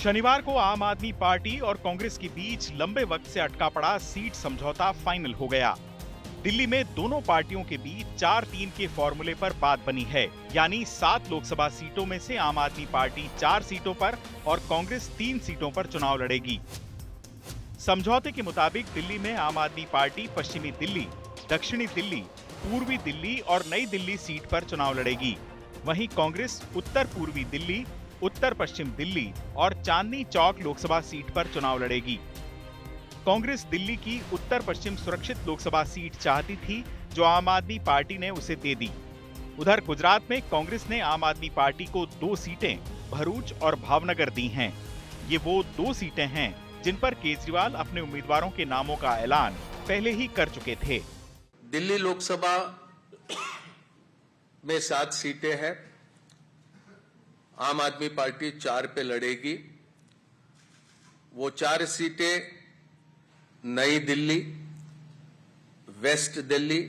शनिवार को आम आदमी पार्टी और कांग्रेस के बीच लंबे वक्त से अटका पड़ा सीट समझौता फाइनल हो गया। दिल्ली में दोनों पार्टियों के बीच 4-3 के फॉर्मूले पर बात बनी है, यानी 7 लोकसभा सीटों में से आम आदमी पार्टी 4 सीटों पर और कांग्रेस 3 सीटों पर चुनाव लड़ेगी। समझौते के मुताबिक दिल्ली में आम आदमी पार्टी पश्चिमी दिल्ली, दक्षिणी दिल्ली, पूर्वी दिल्ली और नई दिल्ली सीट पर चुनाव लड़ेगी। वहीं कांग्रेस उत्तर पूर्वी दिल्ली, उत्तर पश्चिम दिल्ली और चांदनी चौक लोकसभा सीट पर चुनाव लड़ेगी। कांग्रेस दिल्ली की उत्तर पश्चिम सुरक्षित लोकसभा सीट चाहती थी, जो आम आदमी पार्टी ने उसे दे दी। उधर गुजरात में कांग्रेस ने आम आदमी पार्टी को 2 सीटें भरूच और भावनगर दी हैं। ये वो 2 सीटें हैं जिन पर केजरीवाल अपने उम्मीदवारों के नामों का ऐलान पहले ही कर चुके थे। दिल्ली लोकसभा में 7 सीटें हैं। आम आदमी पार्टी 4 पे लड़ेगी। वो 4 सीटें नई दिल्ली, वेस्ट दिल्ली,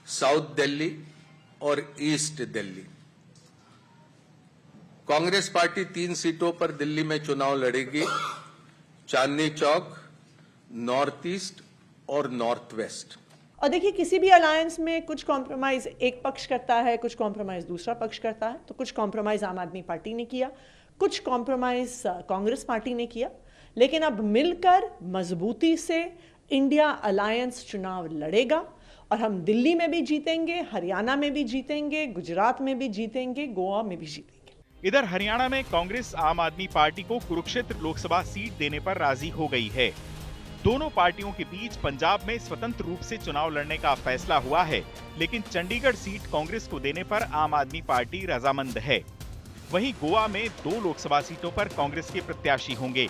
साउथ दिल्ली और ईस्ट दिल्ली। कांग्रेस पार्टी 3 सीटों पर दिल्ली में चुनाव लड़ेगी, चांदनी चौक, नॉर्थ ईस्ट और नॉर्थ वेस्ट। और देखिए, किसी भी अलायंस में कुछ कॉम्प्रोमाइज एक पक्ष करता है, कुछ कॉम्प्रोमाइज दूसरा पक्ष करता है। तो कुछ कॉम्प्रोमाइज आम आदमी पार्टी ने किया, कुछ कॉम्प्रोमाइज कांग्रेस पार्टी ने किया, लेकिन अब मिलकर मजबूती से इंडिया अलायंस चुनाव लड़ेगा और हम दिल्ली में भी जीतेंगे, हरियाणा में भी जीतेंगे, गुजरात में भी जीतेंगे, गोवा में भी जीतेंगे। इधर हरियाणा में कांग्रेस आम आदमी पार्टी को कुरुक्षेत्र लोकसभा सीट देने पर राजी हो गई है। दोनों पार्टियों के बीच पंजाब में स्वतंत्र रूप से चुनाव लड़ने का फैसला हुआ है, लेकिन चंडीगढ़ सीट कांग्रेस को देने पर आम आदमी पार्टी रजामंद है। वहीं गोवा में 2 लोकसभा सीटों पर कांग्रेस के प्रत्याशी होंगे।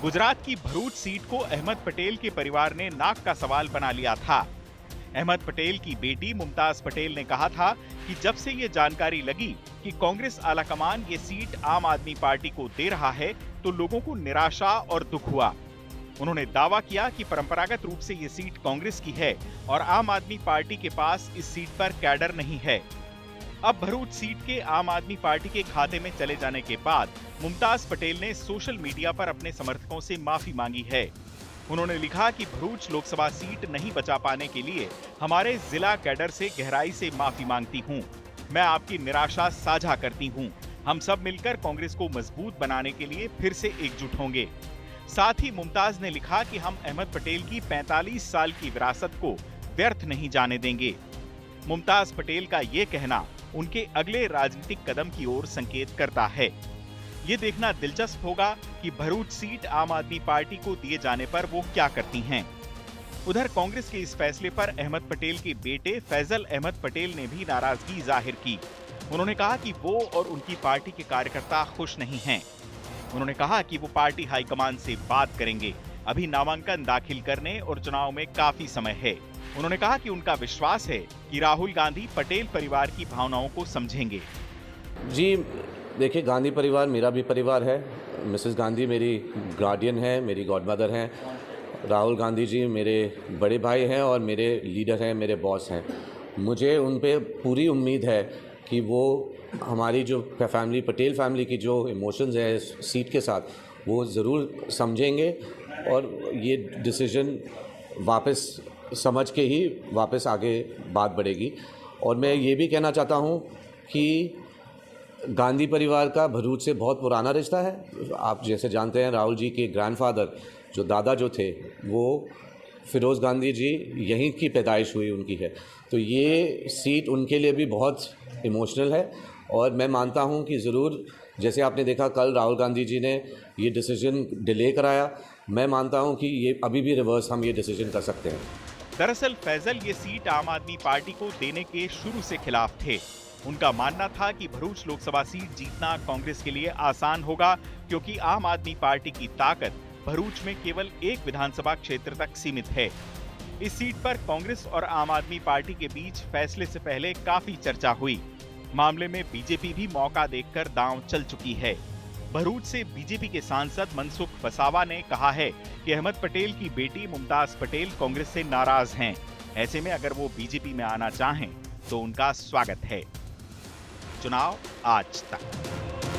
गुजरात की भरूच सीट को अहमद पटेल के परिवार ने नाक का सवाल बना लिया था। अहमद पटेल की बेटी मुमताज पटेल ने कहा था कि जब से ये जानकारी लगी कि कांग्रेस आलाकमान ये सीट आम आदमी पार्टी को दे रहा है, तो लोगों को निराशा और दुख हुआ। उन्होंने दावा किया कि परंपरागत रूप से ये सीट कांग्रेस की है और आम आदमी पार्टी के पास इस सीट पर कैडर नहीं है। अब भरूच सीट के आम आदमी पार्टी के खाते में चले जाने के बाद मुमताज पटेल ने सोशल मीडिया पर अपने समर्थकों से माफी मांगी है। उन्होंने लिखा कि भरूच लोकसभा सीट नहीं बचा पाने के लिए हमारे जिला कैडर से गहराई से माफी मांगती हूँ। मैं आपकी निराशा साझा करती हूँ। हम सब मिलकर कांग्रेस को मजबूत बनाने के लिए फिर से एकजुट होंगे। साथ ही मुमताज ने लिखा कि हम अहमद पटेल की 45 साल की विरासत को व्यर्थ नहीं जाने देंगे। मुमताज पटेल का ये कहना उनके अगले राजनीतिक कदम की ओर संकेत करता है। ये देखना दिलचस्प होगा कि भरूच सीट आम आदमी पार्टी को दिए जाने पर वो क्या करती हैं। उधर कांग्रेस के इस फैसले पर अहमद पटेल के बेटे फैजल अहमद पटेल ने भी नाराजगी जाहिर की। उन्होंने कहा कि वो और उनकी पार्टी के कार्यकर्ता खुश नहीं हैं। उन्होंने कहा कि वो पार्टी हाईकमान से बात करेंगे। अभी नामांकन दाखिल करने और चुनाव में काफी समय है। उन्होंने कहा कि उनका विश्वास है कि राहुल गांधी पटेल परिवार की भावनाओं को समझेंगे। जी देखिए, गांधी परिवार मेरा भी परिवार है। मिसेस गांधी मेरी गार्डियन है, मेरी गॉडमदर हैं। राहुल गांधी जी मेरे बड़े भाई हैं और मेरे लीडर हैं, मेरे बॉस हैं। मुझे उन पे पूरी उम्मीद है कि वो हमारी जो फैमिली, पटेल फैमिली की जो इमोशंस है इस सीट के साथ, वो ज़रूर समझेंगे और ये डिसीजन वापस समझ के ही वापस आगे बात बढ़ेगी। और मैं ये भी कहना चाहता हूँ कि गांधी परिवार का भरूच से बहुत पुराना रिश्ता है। आप जैसे जानते हैं, राहुल जी के ग्रैंडफादर जो दादा जो थे, वो फिरोज़ गांधी जी यहीं की पैदाइश हुई उनकी है। तो ये सीट उनके लिए भी बहुत इमोशनल है और मैं मानता हूं कि ज़रूर, जैसे आपने देखा कल राहुल गांधी जी ने ये डिसीजन डिले कराया, मैं मानता हूं कि ये अभी भी रिवर्स हम ये डिसीजन कर सकते हैं। दरअसल फैजल ये सीट आम आदमी पार्टी को देने के शुरू से खिलाफ थे। उनका मानना था कि भरूच लोकसभा सीट जीतना कांग्रेस के लिए आसान होगा, क्योंकि आम आदमी पार्टी की ताकत भरूच में केवल एक विधानसभा क्षेत्र तक सीमित है। इस सीट पर कांग्रेस और आम आदमी पार्टी के बीच फैसले से पहले काफी चर्चा हुई। मामले में बीजेपी भी मौका देखकर दांव चल चुकी है। भरूच से बीजेपी के सांसद मनसुख वसावा ने कहा है कि अहमद पटेल की बेटी मुमताज पटेल कांग्रेस से नाराज हैं। ऐसे में अगर वो बीजेपी में आना चाहें तो उनका स्वागत है। चुनाव आज तक।